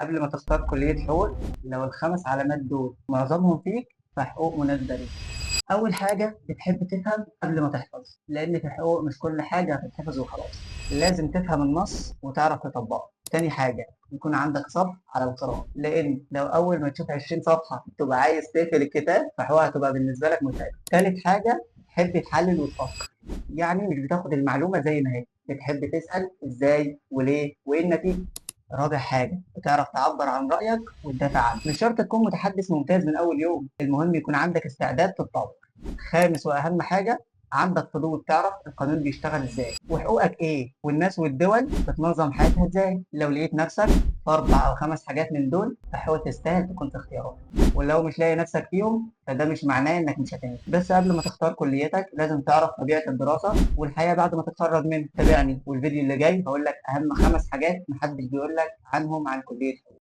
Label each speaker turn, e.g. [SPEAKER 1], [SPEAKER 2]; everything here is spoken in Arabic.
[SPEAKER 1] قبل ما تختار كلية حقوق، لو الخمس علامات دول معظمهم فيك فحقوق مناسبة ليك. أول حاجة بتحب تفهم قبل ما تحفظ، لأن في حقوق مش كل حاجة هتتحفظ وخلاص، لازم تفهم النص وتعرف تطبقه. تاني حاجة يكون عندك صبر على القراءة، لأن لو أول ما تشوف 20 صفحة تبقى عايز تقفل الكتاب فحقوق هتبقى بالنسبة لك متعبة. تالت حاجة تحب تحلل وتفكر، يعني مش بتاخد المعلومة زي ما هي، بتحب تسأل إزاي وليه وإيه النتيجة. رابع حاجة بتعرف تعبر عن رأيك وتدافع عنه، مش شرط تكون متحدث ممتاز من أول يوم، المهم يكون عندك استعداد تتطور. خامس وأهم حاجة عندك فضول تعرف القانون بيشتغل إزاي وحقوقك إيه والناس والدول بتنظم حياتها إزاي. لو لقيت نفسك في 4 أو 5 حاجات من دول فحاول تستاهل تكون في اختيارات، ولو مش لاقي نفسك فيهم فده مش معناه إنك مش هتنجح. بس قبل ما تختار كليتك لازم تعرف طبيعة الدراسة والحياة بعد ما تتخرج منها. تابعني والفيديو اللي جاي هقول لك أهم 5 حاجات محدش بيقول لك عنهم عن كلية.